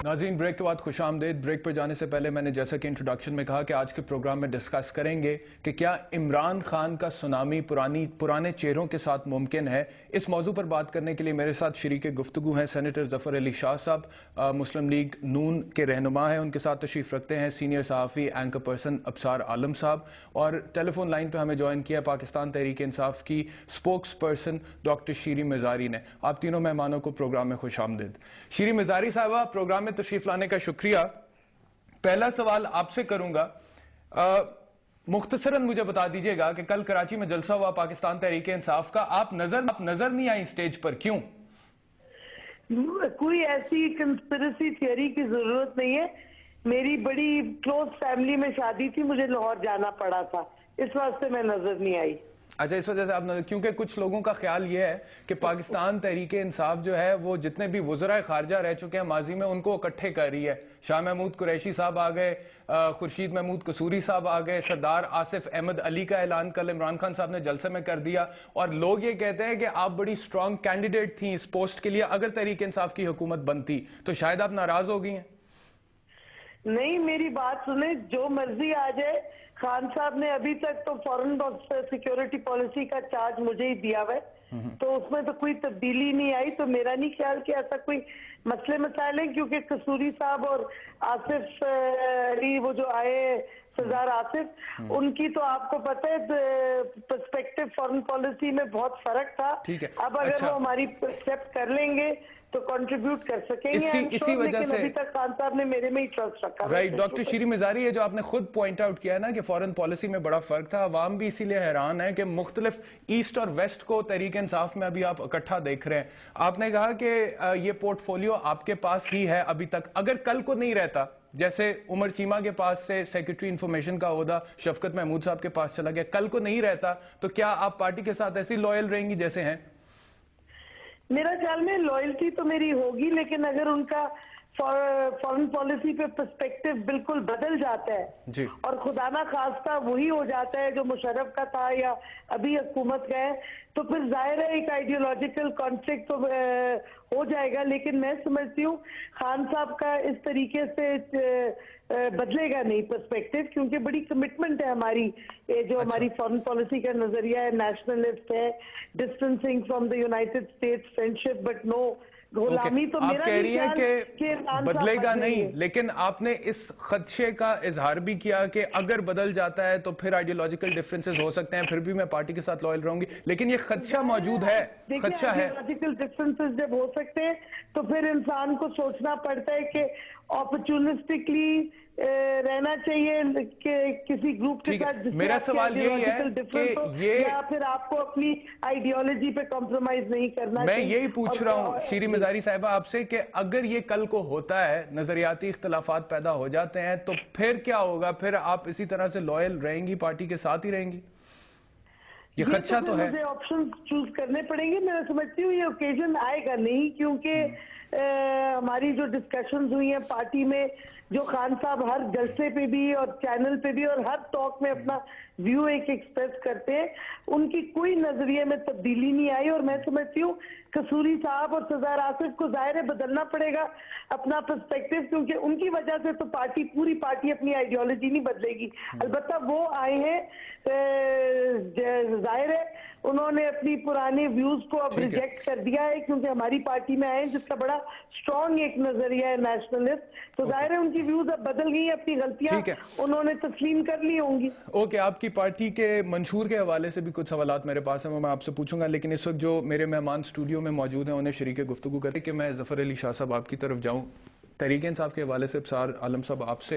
नाज़रीन, ब्रेक के बाद खुश आमदेद। ब्रेक पर जाने से पहले मैंने जैसा कि इंट्रोडक्शन में कहा कि आज के प्रोग्राम में डिस्कस करेंगे कि क्या इमरान खान का सुनामी पुराने चेहरों के साथ मुमकिन है। इस मौजू पर बात करने के लिए मेरे साथ शरीक गुफ्तगू हैं सेनेटर ज़फ़र अली शाह साहब, मुस्लिम लीग नून के रहनुमा हैं। उनके साथ तशरीफ़ रखते हैं सीनियर सहाफ़ी एंकर पर्सन अबसार आलम साहब, और टेलीफोन लाइन पर हमें ज्वाइन किया पाकिस्तान तहरीक इंसाफ की स्पोक्स पर्सन डॉक्टर शीरी मिज़ारी ने। आप तीनों मेहमानों को प्रोग्राम में खुश आमदेद। शीरी मिज़ारी साहबा, प्रोग्राम में तशरीफ लाने का शुक्रिया। पहला सवाल आपसे करूंगा, मुख्तसरन मुझे बता दीजिएगा कि कल कराची में जलसा हुआ पाकिस्तान तहरीक इंसाफ का, आप नजर नहीं आई स्टेज पर, क्यों? कोई ऐसी कंस्पिरेसी थियरी की जरूरत नहीं है। मेरी बड़ी क्लोज फैमिली में शादी थी, मुझे लाहौर जाना पड़ा था, इस वास्ते मैं नजर नहीं आई। अच्छा, इस वजह से आप क्योंकि कुछ लोगों का ख्याल ये है कि पाकिस्तान तहरीक इंसाफ जो है वो जितने भी वज़राए खारजा रह चुके हैं माजी में, उनको इकट्ठे कर रही है। शाह महमूद कुरैशी साहब आ गए, खुर्शीद महमूद कसूरी साहब आ गए, सरदार आसिफ अहमद अली का ऐलान कल इमरान खान साहब ने जलसे में कर दिया, और लोग ये कहते हैं कि आप बड़ी स्ट्रॉन्ग कैंडिडेट थी इस पोस्ट के लिए, अगर तहरीक इंसाफ की हुकूमत बनती तो शायद आप नाराज हो गई हैं। नहीं, मेरी बात सुने, जो मर्जी आ जाए। खान साहब ने अभी तक तो फॉरेन सिक्योरिटी पॉलिसी का चार्ज मुझे ही दिया हुआ है, तो उसमें तो कोई तब्दीली नहीं आई। तो मेरा नहीं ख्याल कि ऐसा कोई मसले मसाइल है, क्योंकि कसूरी साहब और आसिफ अली वो जो आए सरदार आसिफ, उनकी तो आपको पता है पर्सपेक्टिव फॉरेन पॉलिसी में बहुत फर्क था। अब अगर वो हमारी एक्सेप्ट कर लेंगे तो कंट्रीब्यूट कर सकेंगे इसी वजह से अभी तक खान साहब ने मेरे में ही ट्रस्ट रखा। राइट, डॉक्टर शीरी मिज़ारी, ये जो आपने खुद पॉइंट आउट किया ना कि फॉरेन पॉलिसी में बड़ा फर्क था, अवाम भी इसीलिए हैरान है कि मुख्तलिफ ईस्ट और वेस्ट को तहरीक इंसाफ में अभी आप इकट्ठा देख रहे हैं। आपने कहा कि ये पोर्टफोलियो आपके पास ही है अभी तक, अगर कल को नहीं रहता, जैसे उमर चीमा के पास से सेक्रेटरी इंफॉर्मेशन का ओहदा शफकत महमूद साहब के पास चला गया, कल को नहीं रहता, तो क्या आप पार्टी के साथ ऐसी लॉयल रहेंगी जैसे हैं? मेरा ख्याल में लॉयल्टी तो मेरी होगी, लेकिन अगर उनका फॉरेन पॉलिसी पे पर्सपेक्टिव बिल्कुल बदल जाता है जी, और खुदा ना खास्ता वही हो जाता है जो मुशर्रफ का था या अभी हुकूमत का है, तो फिर जाहिर है एक आइडियोलॉजिकल कॉन्फ्लिक्ट तो हो जाएगा। लेकिन मैं समझती हूँ खान साहब का इस तरीके से बदलेगा नहीं पर्सपेक्टिव, क्योंकि बड़ी कमिटमेंट है हमारी, जो हमारी फॉरेन पॉलिसी का नजरिया है, नेशनलिस्ट है, distancing from the United States, friendship but no गुलामी। तो आप कह रही हैं कि बदलेगा नहीं, लेकिन आपने इस खदशे का इजहार भी किया कि अगर बदल जाता है तो फिर आइडियोलॉजिकल डिफरेंसेस हो सकते हैं, फिर भी मैं पार्टी के साथ लॉयल रहूंगी, लेकिन ये खदशा मौजूद है। खदशा है, आइडियोलॉजिकल डिफरेंसेस जब हो सकते हैं तो फिर इंसान को सोचना पड़ता है कि अपॉर्चुनिस्टिकली रहना चाहिए कि किसी ग्रुप के साथ। मेरा सवाल यही है कि ये, या फिर आपको अपनी आइडियोलॉजी पे कॉम्प्रोमाइज नहीं करना मैं यही पूछ रहा हूँ शीरी मिज़ारी साहिबा आपसे कि अगर ये कल को होता है, नजरियाती इख्तलाफात पैदा हो जाते हैं, तो फिर क्या होगा? फिर आप इसी तरह से लॉयल रहेंगी, पार्टी के साथ ही रहेंगी? ये खदशा तो है। मुझे ऑप्शन चूज करने पड़ेंगे। मैं समझती हूँ ये ओकेजन आएगा नहीं, क्योंकि हमारी जो डिस्कशंस हुई हैं पार्टी में, जो खान साहब हर जलसे पे भी और चैनल पे भी और हर टॉक में अपना व्यू एक एक्सप्रेस करते हैं, उनकी कोई नजरिए में तब्दीली नहीं आई। और मैं समझती हूँ कसूरी साहब और सरदार आसिफ को जाहिर है बदलना पड़ेगा अपना पर्सपेक्टिव, क्योंकि उनकी वजह से तो पूरी पार्टी अपनी आइडियोलॉजी नहीं बदलेगी। अलबत्ता वो आए हैं, जाहिर है उन्होंने अपनी पुराने व्यूज को अब रिजेक्ट कर दिया है, क्योंकि हमारी पार्टी में आए जिसका बड़ा स्ट्रॉन्ग एक नजरिया है नेशनलिस्ट, तो जाहिर है उनकी व्यूज अब बदल गई, अपनी गलतियां उन्होंने तस्लीम कर ली होंगी। ओके, आपकी पार्टी के मंशूर के हवाले से भी कुछ सवालात मेरे पास हैं, वो मैं आपसे पूछूंगा, लेकिन इस वक्त जो मेरे मेहमान स्टूडियो में मौजूद हैं उन्हें शरीक गुफ्तगू करते कि मैं ज़फ़र अली शाह साहब आपकी तरफ जाऊँ। तहरीक इंसाफ के हवाले से अबसार आलम साहब आपसे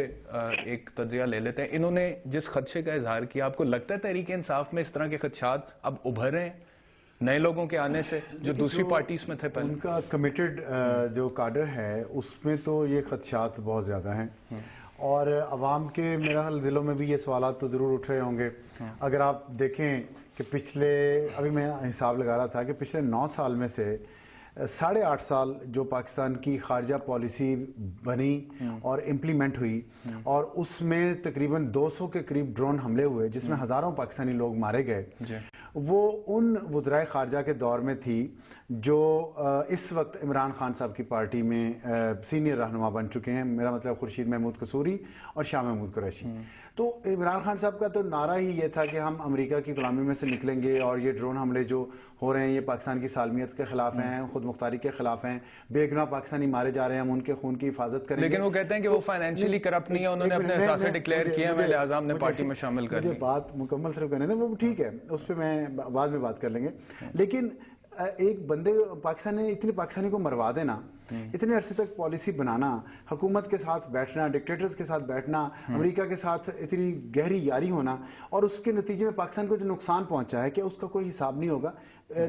एक तज्जिया ले लेते हैं। इन्होंने जिस खदशे का इजहार किया, आपको लगता है तहरीक इंसाफ में इस तरह के खदशात अब उभर रहे हैं नए लोगों के आने से, जो दूसरी पार्टीज में थे पहले? उनका कमिटेड जो काडर है उसमें तो ये खदशात बहुत ज़्यादा हैं, और अवाम के मेरा ख्याल दिलों में भी ये सवालात तो ज़रूर उठ रहे होंगे। अगर आप देखें कि पिछले, अभी मैं हिसाब लगा रहा था कि पिछले 9 साल में से 8.5 سال جو پاکستان کی خارجہ پالیسی بنی اور امپلیمنٹ ہوئی اور اس میں تقریباً 200 کے قریب ڈرون حملے ہوئے جس میں ہزاروں پاکستانی لوگ مارے گئے، وہ ان وزرائے خارجہ کے دور میں تھی جو اس وقت عمران خان صاحب کی پارٹی میں سینئر رہنما بن چکے ہیں، میرا مطلب خورشید محمود قصوری اور شاہ محمود قریشی۔ تو عمران خان صاحب کا تو نعرہ ہی یہ تھا کہ ہم امریکہ کی غلامی میں سے نکلیں گے اور یہ ڈرون حملے جو ہو رہے ہیں یہ پاکستان کی سالمیت کے خلاف ہیں، خود مختاری کے خلاف ہیں، بے گناہ پاکستانی مارے جا رہے ہیں، ہم ان کے خون کی حفاظت کریں گے۔ لیکن وہ کہتے ہیں کہ وہ فائنینشلی کرپٹ نہیں ہے، انہوں نے اپنے اثاثے ڈکلیئر کیے ہیں، لہٰذا ہم نے پارٹی میں شامل کر لی۔ مجھے بات مکمل صرف کرنے دیں، وہ ٹھیک ہے، اس پہ میں بعد میں بات کر لیں گے۔ لیکن ایک بندے پاکستان نے اتنی پاکستانی کو مروا دینا، اتنے عرصے تک پالیسی بنانا، حکومت کے ساتھ بیٹھنا، ڈکٹیٹرز کے ساتھ بیٹھنا، امریکہ کے ساتھ اتنی گہری یاری ہونا، اور اس کے نتیجے میں پاکستان کو جو نقصان پہنچا ہے، کیا اس کا کوئی حساب نہیں ہوگا؟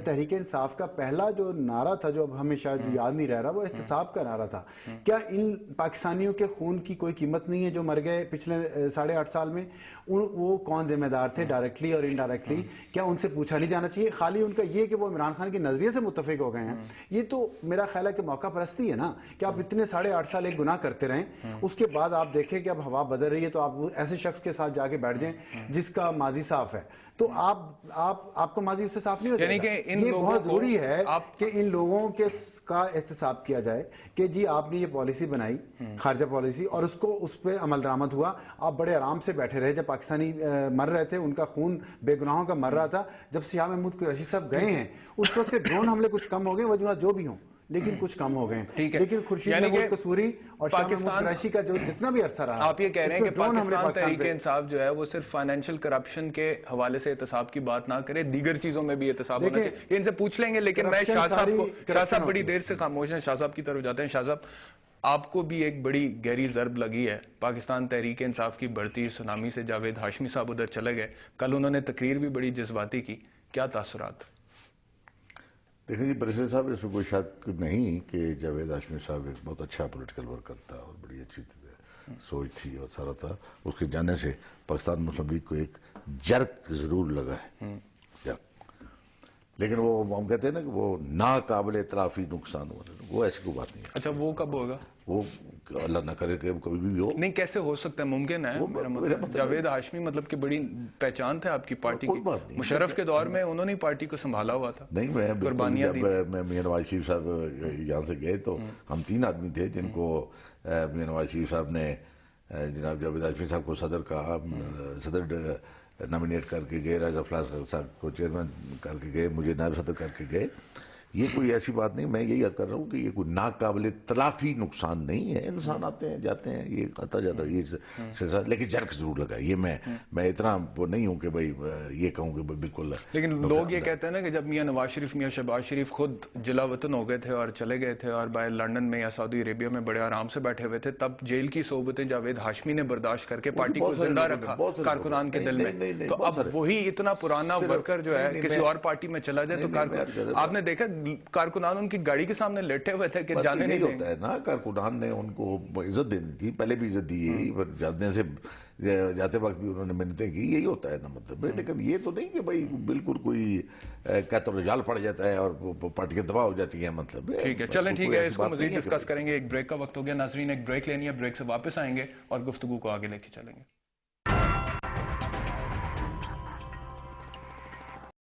تحریک انصاف کا پہلا جو نعرہ تھا، جو اب ہمیں شاید یاد نہیں رہ رہا، وہ احتساب کا نعرہ تھا۔ کیا ان پاکستانیوں کے خون کی کوئی قیمت نہیں ہے جو مر گئے پچھلے 8.5 سال میں؟ وہ کون ذمہ دار تھے ڈائریکٹلی اور انڈائریکٹلی؟ کیا ان سے پوچھا نہیں جانا چاہیے؟ خالی ان کا یہ کہ وہ عمران خان کے نظریے سے متفق ہو گئے ہیں، یہ تو میرا خیال ہے کہ موقع پرستی ہے نا، کہ آپ اتنے 8.5 سال ایک گناہ کرتے رہیں، اس کے بعد آپ دیکھیں کہ اب ہوا بدل رہی ہے تو آپ ایسے شخص کے ساتھ جا کے بیٹھ جائیں جس کا ماضی صاف ہے، تو آپ کا ماضی اس سے صاف نہیں ہو جائے گا۔ یہ بہت ضروری ہے کہ ان لوگوں کا احتساب کیا جائے کہ جی آپ نے یہ پالیسی بنائی، خارجہ پالیسی، اور اس پہ عمل درآمد ہوا، آپ بڑے آرام سے بیٹھے رہے جب پاکستانی مر رہے تھے، ان کا خون بے گناہوں کا مر رہا تھا۔ جب شاہ محمود قریشی صاحب گئے ہیں اس وقت سے ڈرون حملے کچھ کم ہو گئے، وجوہات جو بھی ہوں، لیکن کچھ کم ہو گئے ہیں۔ لیکن خورشید محمود قصوری اور شاہ محمود قریشی کا جو جتنا بھی عرصہ رہا، آپ یہ کہہ رہے ہیں کہ پاکستان تحریک انصاف جو ہے وہ صرف فائنینشیل کرپشن کے حوالے سے احتساب کی بات نہ کرے، دیگر چیزوں میں بھی احتساب ہونا چاہیے۔ ان سے پوچھ لیں گے، لیکن میں شاہ صاحب بڑی دیر سے خاموش ہیں، شاہ صاحب کی طرف جاتے ہیں۔ شاہ صاحب، آپ کو بھی ایک بڑی گہری ضرب لگی ہے پاکستان تحریک انصاف کی بڑھتی سونامی سے، جاوید ہاشمی صاحب ادھر چلے گئے، کل انہوں نے تقریر بھی بڑی جذباتی کی، کیا تاثرات؟ دیکھیں جی پریزیڈنٹ صاحب، اس میں کوئی شک نہیں کہ جاوید ہاشمی صاحب ایک بہت اچھا پولیٹیکل ورکر تھا اور بڑی اچھی سوچ تھی اور سارا تھا۔ اس کے جانے سے پاکستان مسلم لیگ کو ایک جرک ضرور لگا ہے، لیکن وہ ہم کہتے ہیں نا کہ وہ ناقابل اعترافی نقصان ہوا، وہ ایسی کوئی بات نہیں ہے۔ اچھا، وہ کب ہوگا؟ وہ اللہ نہ کرے کہ کبھی بھی ہو۔ نہیں، کیسے ہو سکتا ہے؟ ممکن ہے؟ جاوید ہاشمی مطلب کہ بڑی پہچان تھا آپ کی پارٹی کی، مشرف کے دور میں انہوں نے پارٹی کو سنبھالا ہوا تھا۔ نہیں، میں جب میں میاں نواز شریف صاحب یہاں سے گئے تو ہم 3 آدمی تھے جن کو میاں نواز شریف صاحب نے جناب جاوید ہاشمی صاحب کو صدر نامینیٹ کر کے گئے، راجہ فلاس صاحب کو چیئرمین کر کے گئے، مجھے نائب صدر کر کے گئے۔ یہ کوئی ایسی بات نہیں، میں یہی عرض کر رہا ہوں کہ یہ کوئی ناقابل تلافی نقصان نہیں ہے، انسان آتے ہیں جاتے ہیں، یہ آتا جاتا ہے، یہ سلسلہ، لیکن جرک ضرور لگا۔ یہ میں اتنا وہ نہیں ہوں کہ بھائی یہ کہوں کہ بالکل۔ لیکن لوگ یہ کہتے ہیں نا کہ جب میاں نواز شریف، میاں شہباز شریف خود جلا وطن ہو گئے تھے اور چلے گئے تھے اور باہر لندن میں یا سعودی عربیہ میں بڑے آرام سے بیٹھے ہوئے تھے، تب جیل کی صحبتیں جاوید ہاشمی نے برداشت کر کے پارٹی کو زندہ رکھا کارکنان کے دل میں۔ تو اب وہی اتنا پرانا ورکر جو ہے کسی اور پارٹی میں چلا جائے تو آپ نے دیکھا کارکنان ان کی گاڑی کے سامنے لیٹے ہوئے تھے کہ جانے نہیں ہوتا ہے نا۔ کارکنان نے ان کو عزت دینی تھی، پہلے بھی عزت دی ہے، جانے سے جاتے وقت بھی انہوں نے منتیں کی، یہی ہوتا ہے نا مطلب۔ لیکن یہ تو نہیں کہ بھائی بالکل کوئی کہتا رجال پڑ جاتا ہے اور پارٹی کے دباؤ ہو جاتی ہے مطلب۔ ٹھیک ہے، چلیں ٹھیک ہے، اس کو مزید ڈسکس کریں گے۔ ایک بریک کا وقت ہو گیا ناظرین، ایک بریک لے لیں، بریک سے واپس آئیں گے اور گفتگو کو آگے لے کے چلیں گے۔